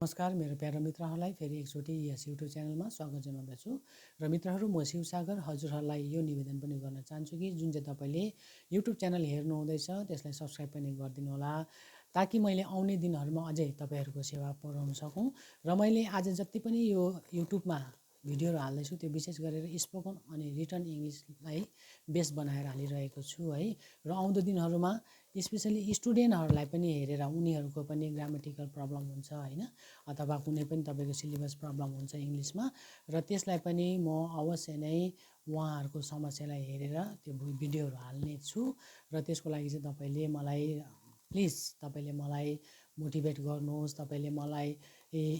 नमस्कार मेरो प्यारो मित्रहरूलाई फेरि एकचोटि यस युट्युब च्यानलमा स्वागत जनाउँदछु र मित्रहरू म शिवसागर हजुरहरूलाई यो निवेदन पनि गर्न चाहन्छु कि जुन चाहिँ तपाईले युट्युब च्यानल हेर्नु हुँदैछ त्यसलाई सब्स्क्राइब पनि गरिदिनु होला ताकि मैले आउने दिनहरुमा अझै तपाईहरुको सेवा पुर्याउन सकौं र मैले आज जति पनि यो युट्युबमा भिडियोहरु हाल्दैछु त्यो विशेष गरेर स्पोकन अनि रिटन इंग्लिशलाई बेस बनाएर हालिरहेको छु है र आउँदो दिनहरुमा स्पेशली स्टुडेन्टहरुलाई पनि हेरेर उनीहरुको पनि ग्रामेटिकल प्रब्लम हुन्छ हैन अथवा कुनै पनि तपाईको सिलेबस प्रब्लम हुन्छ इंग्लिशमा र त्यसलाई पनि म अवश्य नै उहाँहरुको समस्यालाई हेरेर त्यो भिडियोहरु हाल्ने छु र त्यसको लागि चाहिँ तपाईले मलाई प्लिज तपाईले मलाई मोटिभेट गर्नुहोस् तपाईले मलाई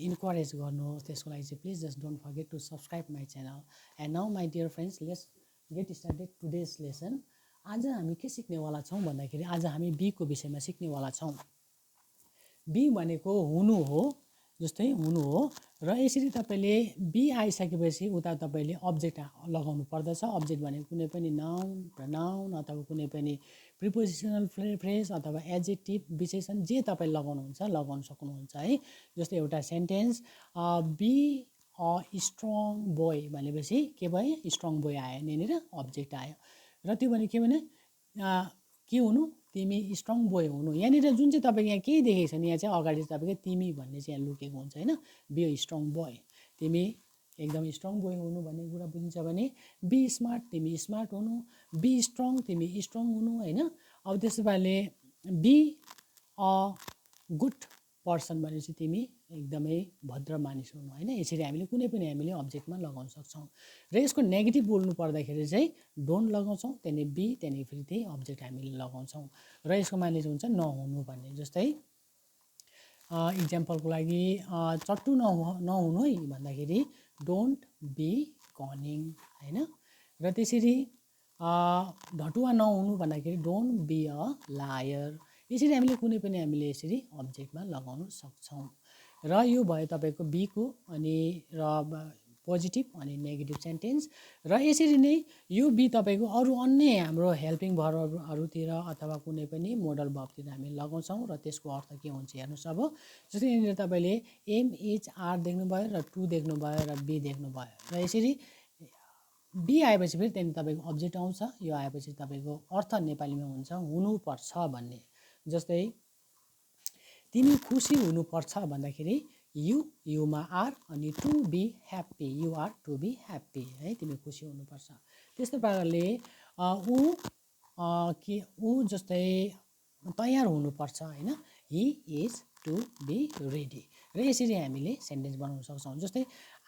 इन्करेज गर्नुहोस् त्यसको लागि चाहिँ please just don't forget to subscribe my channel and now my dear friends let's get started today's lesson आज हामी के सिक्नेवाला छौं भन्दाखेरि आज हामी बी को विषयमा सिक्नेवाला छौं बी भनेको हुनु हो जस्तै हुनु हो र यसरी तपाईले बी आइसकेपछि उता तपाईले अब्जेक्ट लगाउनु पर्दछ अब्जेक्ट भनेको कुनै पनि नाउन प्रनाउन अथवा कुनै पनि प्रिपोजिसनल फ्रेज अथवा एडजेक्टिभ विशेषण जे तपाई लगाउन सक्नुहुन्छ है जस्तै एउटा sentence be a strong boy भनेपछि के भयो स्ट्रङ बोय आयो यहाँनिर अब्जेक्ट आयो र त्यो भने के भने के हुनु तिमी स्ट्रङ बोय हुनु यहाँनिर जुन चाहिँ तपाईको यहाँ के देखेको छ नि यहाँ चाहिँ अगाडि तपाईको तिमी भन्ने चाहिँ यहाँ लुकेको हुन्छ हैन बी अ स्ट्रङ बोय तिमी एकदम स्ट्रङ बोय हुनु भन्ने कुरा बुझिन्छ भने बी स्मार्ट तिमी स्मार्ट हुनु बी स्ट्रङ तिमी स्ट्रङ हुनु हैन अब त्यसैले बी अ गुड पर्सन भनेपछि तिमी एकदमै भद्र मानिस हुनु हैन यसरी हामीले कुनै पनि हामीले अब्जेक्टमा लगाउन सक्छौं र यसको नेगेटिभ बोल्नु पर्दाखेरि चाहिँ डोन्ट लगाउँछौं त्यनी बी त्यनी फेरि त्यही अब्जेक्ट हामीले लगाउँछौं र यसको माने चाहिँ हुन्छ नहुनु भन्ने जस्तै इक्जाम्पलको लागि चट्टु नहुनु है भन्दाखेरि डोन्ट बी कनिङ हैन र त्यसरी ढटुवा नहुनु भन्दाखेरि डोन्ट बी अ लायर यसरी हामीले कुनै पनि हामीले यसरी अब्जेक्टमा लगाउन सक्छौं र यो भयो तपाईको बी को अनि र पोजिटिभ अनि नेगेटिभ सेन्टेन्स र यसरी नै यो बी तपाईको अरु अन्य हाम्रो हेल्पिङ भर्बहरुतिर अथवा कुनै पनि मोडल भर्बतिर हामी लगाउँछौं र त्यसको अर्थ के हुन्छ हेर्नुस् अब जस्तै यहाँनिर तपाईले एम एच आर देख्नु भयो र टु देख्नु भयो र बी देख्नु भयो र यसरी बी आएपछि फेरि त्यहाँ तपाईको अब्जेक्ट आउँछ यो आएपछि तपाईको अर्थ नेपालीमा हुन्छ हुनु पर्छ भन्ने जस्तै तिमी खुशी हुनु पर्छ भन्दाखेरि युमा आर अनि to be happy you are to be happy है तिमी खुशी हुनु पर्छ त्यस्तै प्रकारले उ जस्तै तयार हुनु पर्छ हैन he is to be ready र यसरी हामीले सेन्टेन्स बनाउन सक्छौं जस्तै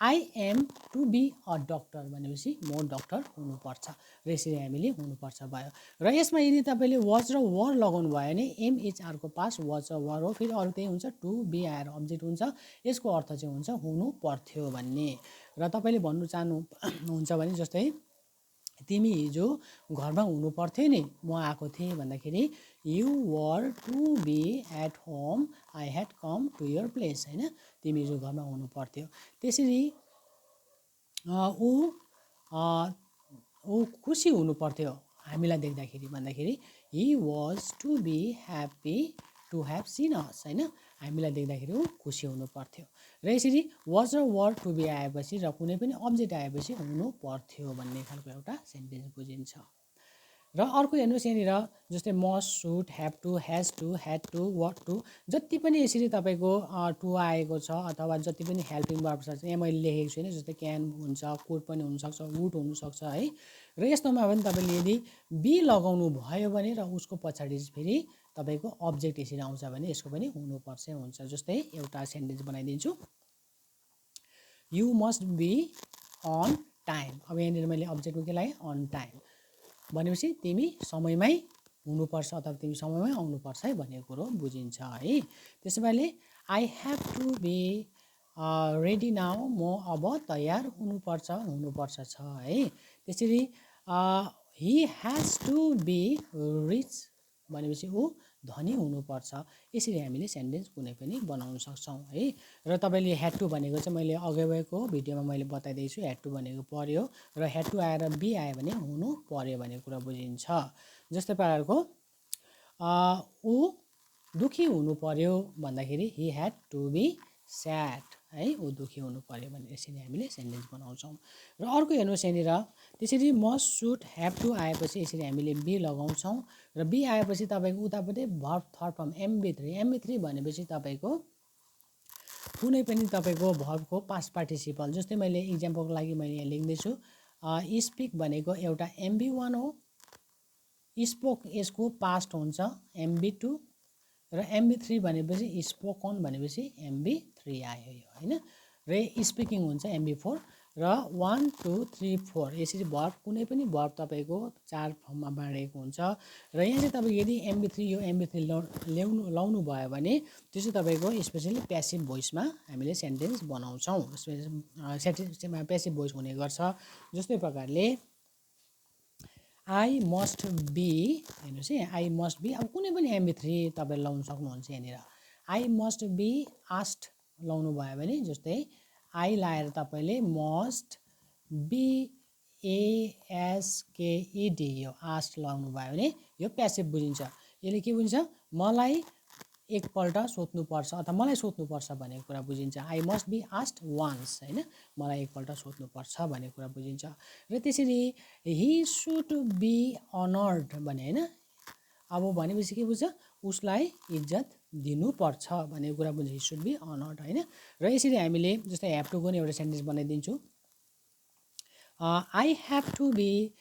I am to be a doctor भनेपछि म डक्टर हुनु पर्छ र यसरी हामीले हुनु पर्छ भयो र यसमा यदि तपाईले वाज र वर लगाउनु भयो भने एम एच आर को पास वाज र वर हो फेरि अरु त्यही हुन्छ टु बी आएर अब्जेक्ट हुन्छ यसको अर्थ चाहिँ हुन्छ हुनु पर्थ्यो भन्ने र तपाईले भन्नु चाहनु हुन्छ भने जस्तै तिमी हिजो घरमा हुनु पर्थ्यो नि म आएको थिए भन्दाखेरि you were to be at home I had come to your place हैन तिमी हिजो घरमा हुनु पर्थ्यो त्यसरी ऊ खुसी हुनु पर्थ्यो हामीलाई देख्दाखेरि भन्दाखेरि he was to be happy to have seen us हैन हामीलाई देख्दाखेरि ऊ खुसी हुनु पर्थ्यो र यसरी वाज र वर टु बी आएपछि र कुनै पनि अब्जेक्ट आएपछि हुनु पर्थ्यो भन्ने खालको एउटा सेन्टेन्स बुझिन्छ र अर्को हेर्नुस् यहाँनिर जस्तै must should have to has to had to ought to जति पनि यसरी तपाईको टु आएको छ अथवा जति पनि हेल्पिङ भर्ब्स छ यहाँ मैले लेखेको छैन जस्तै क्यान हुन्छ कुड पनि हुन सक्छ वुड हुन सक्छ है र यस्तोमा पनि तपाईले यदि बी लगाउनु भयो भने र उसको पछाडी फेरि तपाईको अब्जेक्ट यसरी आउँछ भने यसको पनि हुनु पर्छ हुन्छ जस्तै एउटा सेन्टेन्स बनाइदिन्छु you must be on time अब यहाँनिर मैले अब्जेक्टको के लाएँ अन टाइम भनेपछि तिमी समयमै हुनुपर्छ अथवा तिमी समयमै आउनुपर्छ है भन्ने कुरो बुझिन्छ है त्यसैले I have to be ready now म अब तयार हुनुपर्छ छ है त्यसरी he has to be rich भनेपछि ऊ धनी हुनुपर्छ यसरी हामीले सेन्टेन्स कुनै पनि बनाउन सक्छौं है र तपाईले ह्याड टु भनेको चाहिँ मैले अगाडिको भिडियोमा मैले बताइदिएको छु ह्याड टु भनेको पर्यो र ह्याड टु आएर बी आयो भने हुनु पर्यो भन्ने कुरा बुझिन्छ जस्तै प्रकारको ऊ दुखी हुनु पर्यो भन्दाखेरि ही ह्याड टु बी स्याड है, ऊ दुःखी हुनु पर्यो भने यसरी हामीले सेन्टेन्स बनाउँछौँ। र अर्को हेर्नुहोस् यहाँनिर त्यसरी मस्ट सुड ह्याभ टु आएपछि यसरी हामीले बी लगाउँछौँ र बी आएपछि तपाईँको उतापट्टि भर्ब थर्ड फर्म MB3 भनेपछि तपाईँको कुनै पनि तपाईँको भर्बको पास्ट पार्टिसिपल, जस्तै मैले इक्जाम्पलको लागि मैले यहाँ लेख्दैछु स्पिक भनेको एउटा MB1 हो, स्पोक यसको पास्ट हुन्छ MB2 र MB3 भनेपछि स्पोकन भनेपछि MB3 आयो यो हैन। र स्पिकिङ हुन्छ MB4 र 1 2 3 4 यसरी भर्ब कुनै पनि भर्ब तपाईँको 4 फर्ममा बाँडेको हुन्छ। र यहाँ चाहिँ तपाईँ यदि MB3 यो MB3 लाउनु भयो भने त्यो चाहिँ तपाईँको स्पेसली प्यासिभ भोइसमा हामीले सेन्टेन्स बनाउँछौँ, प्यासिभ भोइस हुने गर्छ। जस्तै प्रकारले आई मस्ट बी, हेर्नुहोस् है, आई मस्ट बी अब कुनै पनि MB3 तपाईँले लाउनु सक्नुहुन्छ यहाँनिर। आई मस्ट बी आस्ट लाउनु भयो भने जस्तै आई लाएर तपाईँले मस्ट BASKED यो आस्ट लाउनु भयो भने यो प्यासिभ बुझिन्छ। यसले के बुझिन्छ, मलाई एकपल्ट सोध्नुपर्छ अथवा मलाई सोध्नुपर्छ भनेको कुरा बुझिन्छ। I must be asked once हैन, मलाई एकपल्ट सोध्नुपर्छ भनेको कुरा बुझिन्छ। र त्यसरी ही सुड बी अनर्ड भने हैन, अब भनेपछि के बुझ्छ, उसलाई इज्जत दिनुपर्छ भन्ने कुरा बुझ्छ, ही सुड बी अनर्ड हैन। र यसरी हामीले जस्तै ह्याभ टुको नि एउटा सेन्टेन्स बनाइदिन्छु। I have to be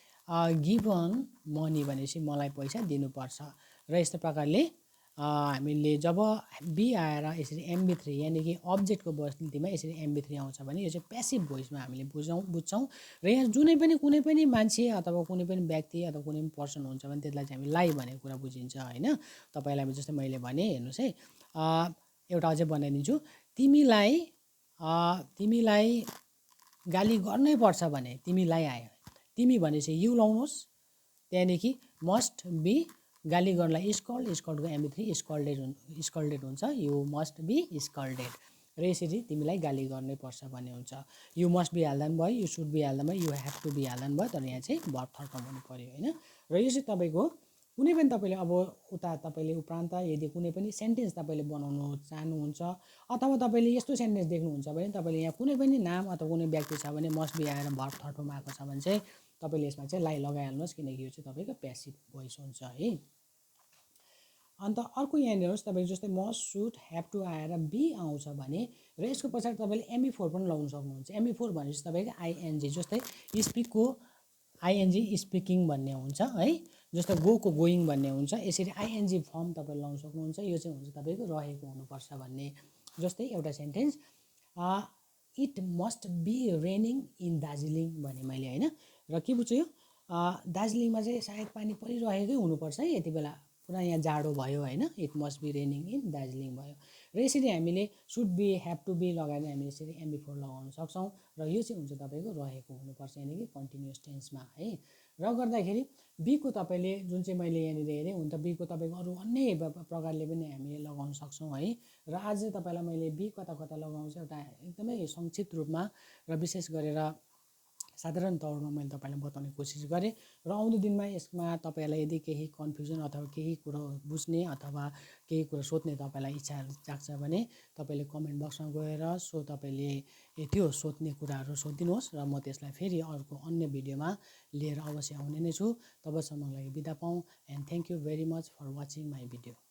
given money भनेपछि मलाई पैसा दिनुपर्छ। र यस्तो प्रकारले हामीले जब बी आएर यसरी MB3 यानि कि अब्जेक्टको उपस्थितिमा यसरी MB3 आउँछ भने यो चाहिँ प्यासिभ भोइसमा हामीले बुझ्छौँ। र यहाँ कुनै पनि मान्छे अथवा कुनै पनि व्यक्ति अथवा कुनै पनि पर्सन हुन्छ भने त्यसलाई चाहिँ हामी लाई भनेको कुरा बुझिन्छ हैन। तपाईँलाई जस्तै मैले भने हेर्नुहोस् है, एउटा अझै बनाइदिन्छु, तिमीलाई गाली गर्नै पर्छ भने तिमीलाई आयो, तिमी भनेपछि यु लाउनुहोस्, त्यहाँदेखि मस्ट बी गाली गर्नलाई स्कल्डको MB3 स्कल्डेड हुन्छ, यु मस्ट बी स्कल्डेड। र यसरी तिमीलाई गाली गर्नै पर्छ भन्ने हुन्छ। यु मस्ट बी हाल्दा पनि भयो, यु सुड बी हाल्दा भयो, यु ह्याभ टु बी हाल्दा पनि भयो, तर यहाँ चाहिँ भर्ब थर्ड फर्म हुनु पर्यो हैन। र यो चाहिँ तपाईँको कुनै पनि तपाईँले अब उता तपाईँले उपरान्त यदि कुनै पनि सेन्टेन्स तपाईँले बनाउनु चाहनुहुन्छ अथवा तपाईँले यस्तो सेन्टेन्स देख्नुहुन्छ भने तपाईँले यहाँ कुनै पनि नाम अथवा कुनै व्यक्ति छ भने मस्ट बी आएर भर्ब थर्ड फर्म आएको छ भने चाहिँ तपाईँले यसमा चाहिँ लाई लगाइहाल्नुहोस्, किनकि यो चाहिँ तपाईँको प्यासिभ भोइस हुन्छ है। अन्त अर्को यहाँनिर हेर्नुहोस्, तपाईँको जस्तै मस्ट सुड ह्याभ टु आएर बी आउँछ भने र यसको पछाडि तपाईँले MB4 पनि लाउनु सक्नुहुन्छ। MB4 भनेपछि तपाईँको ING, जस्तै स्पिकको ING स्पिकिङ भन्ने हुन्छ है, जस्तो गोको गोइङ भन्ने हुन्छ, यसरी ING फर्म तपाईँले लाउनु सक्नुहुन्छ। यो चाहिँ हुन्छ तपाईँको रहेको हुनुपर्छ भन्ने। जस्तै एउटा sentence it must be raining in Darjeeling भने मैले हैन, र के बुझ्छु यो दार्जिलिङमा चाहिँ सायद पानी परिरहेकै हुनुपर्छ है यति बेला, पुरा यहाँ जाडो भयो हैन, it must be raining in Darjeeling भयो। र यसरी हामीले should be have to be लगाएर हामीले यसरी MB4 लगाउन सक्छौँ। र यो चाहिँ हुन्छ तपाईँको रहेको हुनुपर्छ यानि कि कन्टिन्युअस टेन्समा है। र गर्दाखेरि बीको तपाईँले जुन चाहिँ मैले यहाँनिर हेरेँ हुन त बीको तपाईँको अरू अन्य प्रकारले पनि हामीले लगाउन सक्छौँ है। र आज तपाईँलाई मैले बी कता कता लगाउँछ एउटा एकदमै संक्षिप्त रूपमा र विशेष गरेर साधारण तौरमा मैले तपाईँलाई बताउने कोसिस गरेँ। र आउँदो दिनमा यसमा तपाईँलाई यदि केही कन्फ्युजन अथवा केही कुरो बुझ्ने अथवा केही कुरो सोध्ने तपाईँलाई इच्छा जाग्छ भने तपाईँले कमेन्ट बक्समा गएर तपाईँले त्यो सोध्ने कुराहरू सोधिदिनुहोस् र म त्यसलाई फेरि अर्को अन्य भिडियोमा लिएर अवश्य आउने नै छु। तबसम्मको लागि बिदा पाऊँ। And thank you very much for watching my video.